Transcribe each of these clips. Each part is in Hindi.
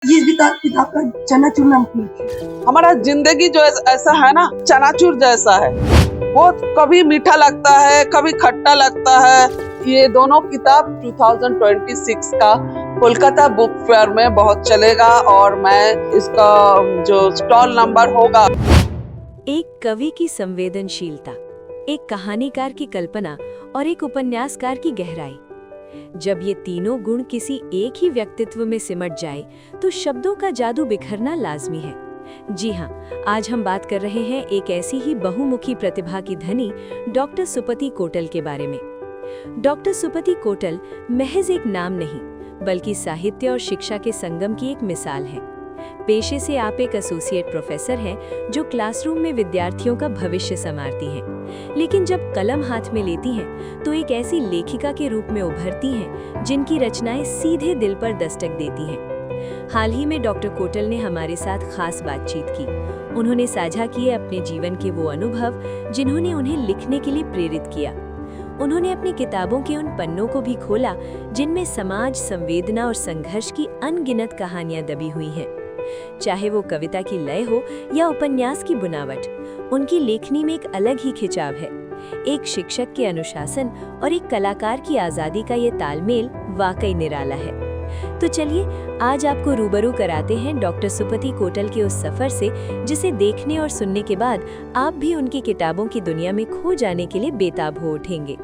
ये किताब का चनाचूर नाम क्यों है? हमारा जिंदगी जो ऐसा है ना, चनाचूर जैसा है। वो कभी मीठा लगता है, कभी खट्टा लगता है। ये दोनों किताब 2026 का कोलकाता बुक फेयर में बहुत चलेगा और मैं इसका जो स्टॉल नंबर होगा। एक कवि की संवेदनशीलता, एक कहानीकार की कल्पना और एक उपन्यासकार की गहराई। जब ये तीनों गुण किसी एक ही व्यक्तित्व में सिमट जाए तो शब्दों का जादू बिखरना लाजमी है। जी हाँ, आज हम बात कर रहे हैं एक ऐसी ही बहुमुखी प्रतिभा की धनी डॉक्टर सुपति कोटल के बारे में। डॉक्टर सुपति कोटल महज एक नाम नहीं, बल्कि साहित्य और शिक्षा के संगम की एक मिसाल है। पेशे से आप एक एसोसिएट प्रोफेसर हैं जो क्लासरूम में विद्यार्थियों का भविष्य संवारती हैं, लेकिन जब कलम हाथ में लेती हैं तो एक ऐसी लेखिका के रूप में उभरती हैं जिनकी रचनाएं सीधे दिल पर दस्तक देती हैं। हाल ही में डॉक्टर कोटल ने हमारे साथ खास बातचीत की। उन्होंने साझा किए अपने जीवन के वो अनुभव जिन्होंने उन्हें लिखने के लिए प्रेरित किया। उन्होंने अपनी किताबों के उन पन्नों को भी खोला जिनमें समाज, संवेदना और संघर्ष की अनगिनत कहानियां दबी हुई हैं। चाहे वो कविता की लय हो या उपन्यास की बुनावट, उनकी लेखनी में एक अलग ही खिंचाव है। एक शिक्षक के अनुशासन और एक कलाकार की आजादी का ये तालमेल वाकई निराला है। तो चलिए आज आपको रूबरू कराते हैं डॉक्टर सुपति कोटल के उस सफर से, जिसे देखने और सुनने के बाद आप भी उनकी किताबों की दुनिया में खो जाने के लिए बेताब हो उठेंगे।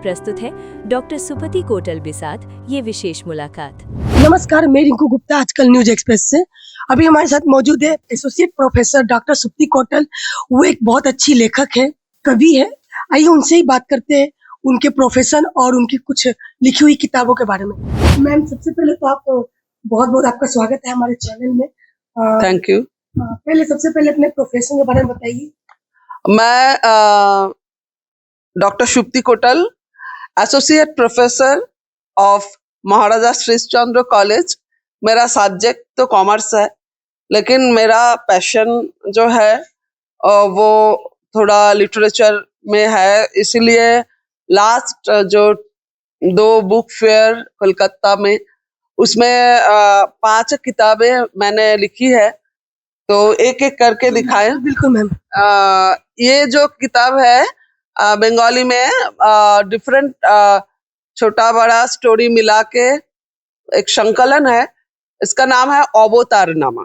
प्रस्तुत है डॉक्टर सुपति कोटल के साथ ये विशेष मुलाकात। नमस्कार, मैं रिंकू गुप्ता, आजकल न्यूज एक्सप्रेस से। अभी हमारे साथ मौजूद है associate professor doctor Supati Kotal. वो एक बहुत अच्छी लेखक है, कवि है। आइए उनसे ही बात करते हैं उनके प्रोफेशन और उनकी कुछ लिखी हुई किताबों के बारे में। मैम, सबसे पहले तो आपको बहुत बहुत आपका स्वागत है हमारे चैनल में। Thank you. सबसे पहले अपने प्रोफेशन के बारे में बताइए। मैं doctor Supati Kotal, associate professor of Maharaja Shrichandra college. मेरा सब्जेक्ट तो कॉमर्स है, लेकिन मेरा पैशन जो है वो थोड़ा लिटरेचर में है। इसीलिए लास्ट जो 2 बुक फेयर कोलकाता में, उसमें 5 किताबें मैंने लिखी है, तो एक एक करके दिखाए। बिल्कुल मैम। ये जो किताब है बंगाली में डिफरेंट छोटा बड़ा स्टोरी मिला के एक संकलन है। इसका नाम है अवतारनामा।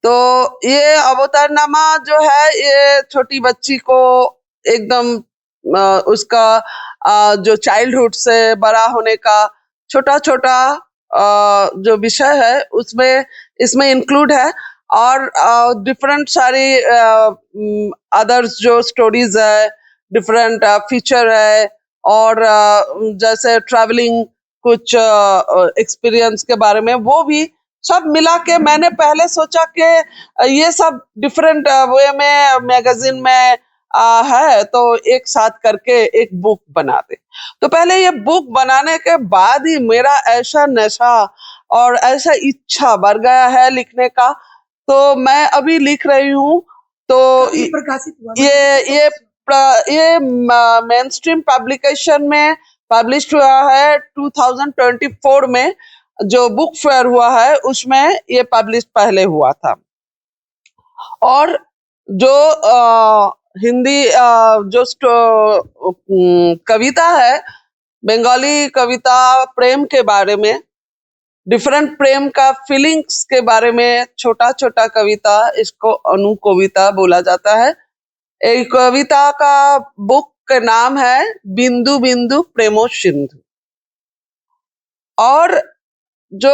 तो ये अवतारनामा जो है, ये छोटी बच्ची को एकदम उसका जो चाइल्डहुड से बड़ा होने का छोटा छोटा जो विषय है उसमें इसमें इंक्लूड है। और डिफरेंट सारी अदर्स जो स्टोरीज है, डिफरेंट फीचर है, और जैसे ट्रैवलिंग कुछ एक्सपीरियंस के बारे में, वो भी सब मिला के मैंने पहले सोचा कि ये सब डिफरेंट वे में मैगजीन में है, तो एक साथ करके एक बुक बना दे। तो पहले ये बुक बनाने के बाद ही मेरा ऐसा नशा और ऐसा इच्छा बढ़ गया है लिखने का। तो मैं अभी लिख रही हूँ। तो प्रकाशित हुआ ये मेन स्ट्रीम पब्लिकेशन में पब्लिश हुआ है 2024 में। जो बुक फेयर हुआ है उसमें ये पब्लिश पहले हुआ था। और जो हिंदी जो कविता है, बंगाली कविता प्रेम के बारे में, डिफरेंट प्रेम का फीलिंग्स के बारे में, छोटा छोटा कविता, इसको अनुकविता बोला जाता है। एक कविता का बुक का नाम है बिंदु बिंदु प्रेमो सिंधु। और जो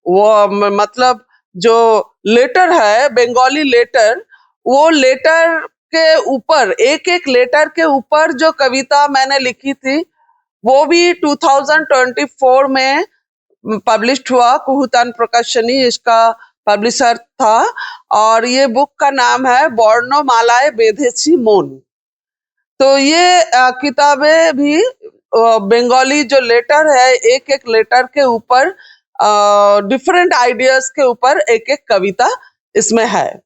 वो मतलब जो लेटर है, बंगाली लेटर, वो लेटर के ऊपर, एक एक लेटर के ऊपर जो कविता मैंने लिखी थी, वो भी 2024 में पब्लिश्ड हुआ। कुहुतान प्रकाशनी इसका पब्लिशर था। और ये बुक का नाम है वर्णमालाएं बेधेছি মন। तो ये किताबें भी बंगाली जो लेटर है, एक एक लेटर के ऊपर डिफरेंट आइडियाज के ऊपर एक एक कविता इसमें है।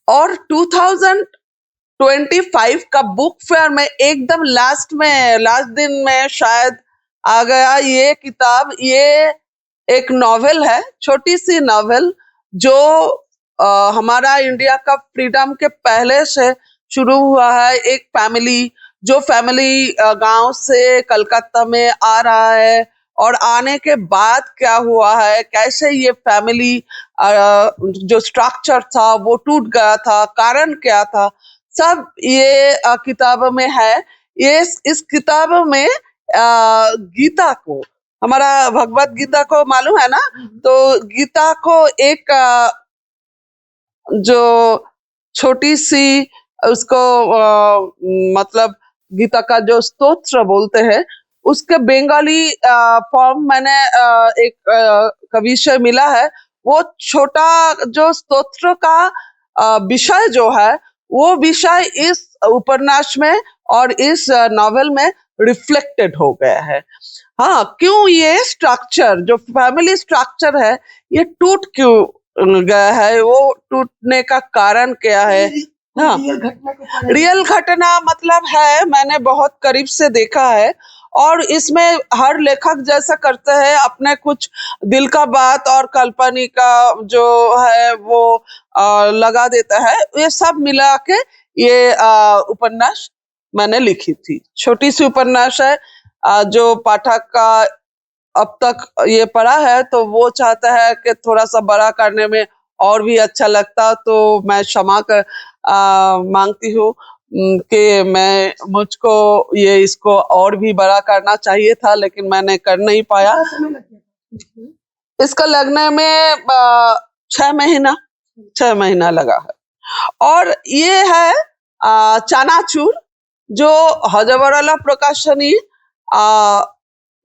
और 2025 का बुक फेयर में एकदम लास्ट दिन में शायद आ गया ये किताब। ये एक नॉवेल है, छोटी सी नॉवेल, जो हमारा इंडिया का फ्रीडम के पहले से शुरू हुआ है। एक फैमिली, जो फैमिली गांव से कलकत्ता में आ रहा है, और आने के बाद क्या हुआ है, कैसे ये फैमिली जो स्ट्रक्चर था वो टूट गया था, कारण क्या था, सब ये किताब में है। ये इस किताब में गीता को, हमारा भगवत गीता को मालूम है ना, तो गीता को एक जो छोटी सी उसको मतलब गीता का जो स्तोत्र बोलते हैं, उसके बंगाली फॉर्म मैंने एक कवि से मिला है। वो छोटा जो स्तोत्र का विषय जो है, वो विषय इस उपन्यास में और इस नॉवेल में रिफ्लेक्टेड हो गया है। हाँ, क्यों ये स्ट्रक्चर, जो फैमिली स्ट्रक्चर है, ये टूट क्यों गया है, वो टूटने का कारण क्या है। हाँ, रियल घटना मतलब है, मैंने बहुत करीब से देखा है, और इसमें हर लेखक जैसा करते हैं, अपने कुछ दिल का बात और काल्पनिक का जो है वो लगा देता है। ये सब मिला के ये उपन्यास मैंने लिखी थी। छोटी सी उपन्यास है, जो पाठक का अब तक ये पढ़ा है तो वो चाहता है कि थोड़ा सा बड़ा करने में और भी अच्छा लगता, तो मैं क्षमा कर मांगती हूँ कि मैं मुझको ये इसको और भी बड़ा करना चाहिए था, लेकिन मैंने कर नहीं पाया। इसका लगने में 6 महीना लगा है। और ये है चनाचूर, जो हजावरला प्रकाशनी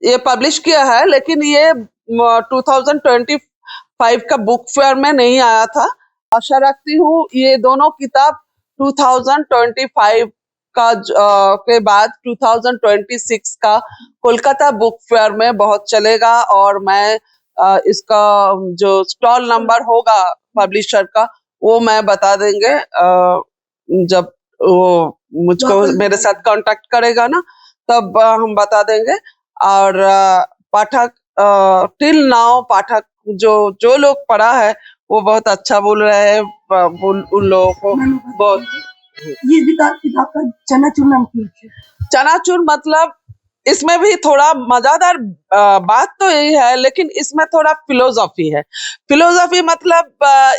ये पब्लिश किया है, लेकिन ये 2025 का बुक फेयर में नहीं आया था। आशा रखती हूँ ये दोनों किताब 2025 का के बाद 2026 का कोलकाता बुक फेयर में बहुत चलेगा, और मैं इसका जो स्टॉल नंबर होगा पब्लिशर का, वो मैं बता देंगे जब वो मुझको मेरे साथ कांटेक्ट करेगा ना, तब हम बता देंगे। और पाठक टिल नाउ पाठक जो लोग पढ़ा है वो बहुत अच्छा बोल रहे हैं, उन लोगों को बहुत। ये किताब का चनाचूर नाम क्यों है? चनाचूर मतलब इसमें भी थोड़ा मजेदार बात तो यही है, लेकिन इसमें थोड़ा फिलोसॉफी है। फिलोसॉफी मतलब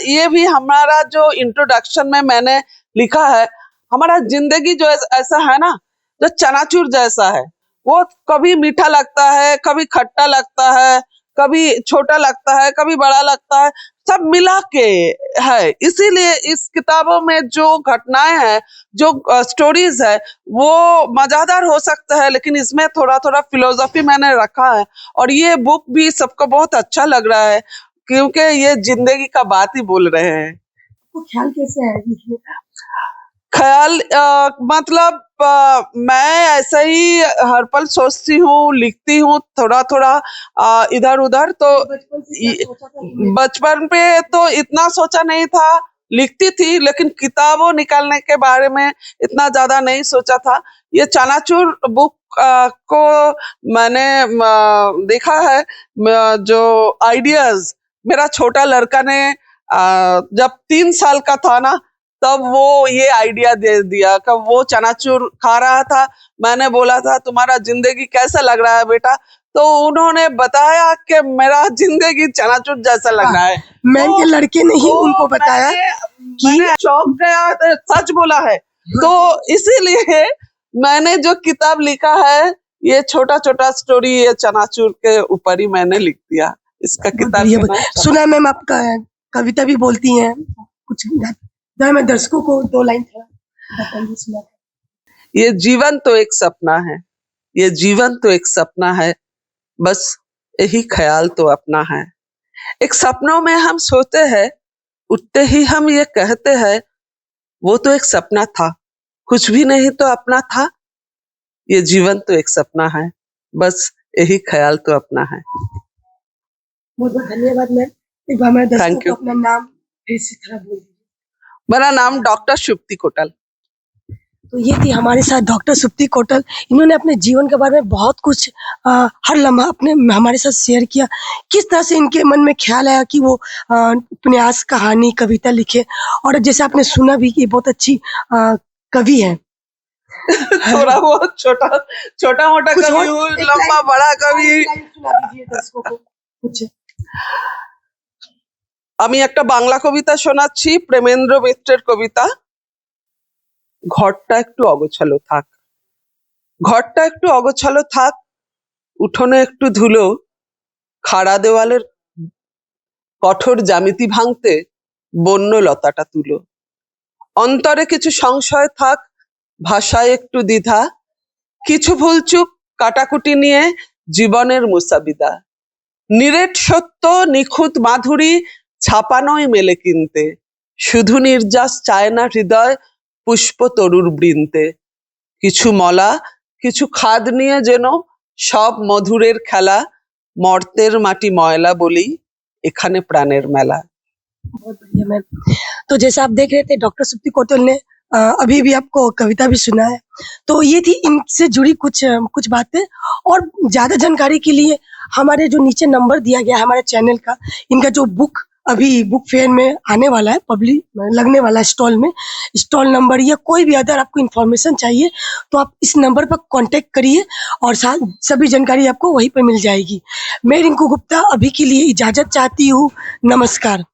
ये भी हमारा जो इंट्रोडक्शन में मैंने लिखा है, हमारा जिंदगी जो ऐसा है ना, जो चनाचूर जैसा है, वो कभी मीठा लगता है, कभी खट्टा लगता है, कभी छोटा लगता है, कभी बड़ा लगता है, सब मिला के है। इसीलिए इस किताबों में जो घटनाएं हैं, जो स्टोरीज है, वो मजेदार हो सकता है, लेकिन इसमें थोड़ा थोड़ा फिलोसॉफी मैंने रखा है। और ये बुक भी सबको बहुत अच्छा लग रहा है, क्योंकि ये जिंदगी का बात ही बोल रहे हैं। आपको ख्याल कैसे है लिखने का? ख्याल मतलब मैं ऐसा ही हर पल सोचती हूँ, लिखती हूँ थोड़ा थोड़ा इधर उधर। तो बचपन पे तो इतना सोचा नहीं था, लिखती थी, लेकिन किताबों निकालने के बारे में इतना ज्यादा नहीं सोचा था। ये चनाचूर बुक को मैंने देखा है, जो आइडियाज मेरा छोटा लड़का ने जब 3 साल का था ना, तब वो ये आइडिया दे दिया कि वो चनाचूर खा रहा था। मैंने बोला था तुम्हारा जिंदगी कैसा लग रहा है बेटा, तो उन्होंने बताया कि मेरा जिंदगी चनाचूर जैसा लग रहा है। मैम के लड़के ने ही उनको बताया मैंने चौंक गया, सच बोला है। तो इसीलिए मैंने जो किताब लिखा है, ये छोटा छोटा स्टोरी ये चनाचूर के ऊपर ही मैंने लिख दिया। इसका किताब सुना मैम, आपका कविता भी बोलती हैं कुछ, मैं दर्शकों को 2 लाइन बताइए। सुना ये जीवन तो एक सपना है, ये जीवन तो एक सपना है, बस यही ख्याल तो अपना है। एक सपनों में हम सोते हैं, उठते ही हम ये कहते हैं, वो तो एक सपना था, कुछ भी नहीं तो अपना था। ये जीवन तो एक सपना है, बस यही ख्याल तो अपना है। बहुत बहुत धन्यवाद मैम। एक बार मैं दर्शकों को अपना नाम फिर से थोड़ा बोल दीजिए। मेरा नाम डॉक्टर शुभती कोटल। तो ये थी हमारे साथ डॉक्टर सुप्ति कोटल। इन्होंने अपने जीवन के बारे में बहुत कुछ हर लम्हा अपने हमारे साथ शेयर किया। किस तरह से इनके मन में ख्याल आया कि वो उपन्यास, कहानी, कविता लिखे, और जैसे आपने सुना भी कि बहुत अच्छी कवि है। थोड़ा बहुत छोटा मोटा कुछ कवि और हूँ, एक लंबा लाइन- बड़ा कवि। एक लाइन सुना दीजिए दर्शकों को कुछ। আমি একটা বাংলা কবিতা শোনাচ্ছি, প্রেমেন্দ্র মিত্রের কবিতা। ঘরটা একটু অগোছালো থাক, ঘরটা একটু অগোছালো থাক, উঠোনে একটু ধুলো, খাড়া দেওয়ালের কঠোর জ্যামিতি ভাঙতে বন্য লতাটা তুলো। অন্তরে কিছু সংশয় থাক, ভাষায় একটু দ্বিধা, কিছু ভুলচুক কাটাকুটি নিয়ে জীবনের মুসাবিদা। নিরেট সত্য, নিখুঁত মাধুরী ছাপানোই মেলে কিনতে, শুধু নির্যাস চায় না হৃদয় পুষ্প তরুর বৃন্তে। কিছু মলা, কিছু খাদ নিয়ে যেন সব মধুরের খেলা, মর্তের মাটি ময়লা বলেই এখানে প্রাণের মেলা। बहुत बढ़िया मैम। तो जैसा आप देख रहे थे डॉक्टर सुप्ति कोटल ने अभी भी आपको कविता भी सुना है। तो ये थी इनसे जुड़ी कुछ बातें, और ज़्यादा जानकारी के लिए हमारे जो नीचे नंबर दिया गया है हमारे चैनल का, इनका जो बुक अभी बुक फेयर में आने वाला है, पब्लिक लगने वाला है स्टॉल में, स्टॉल नंबर या कोई भी अदर आपको इन्फॉर्मेशन चाहिए तो आप इस नंबर पर कांटेक्ट करिए और सभी जानकारी आपको वहीं पर मिल जाएगी। मैं रिंकू गुप्ता अभी के लिए इजाज़त चाहती हूँ। नमस्कार।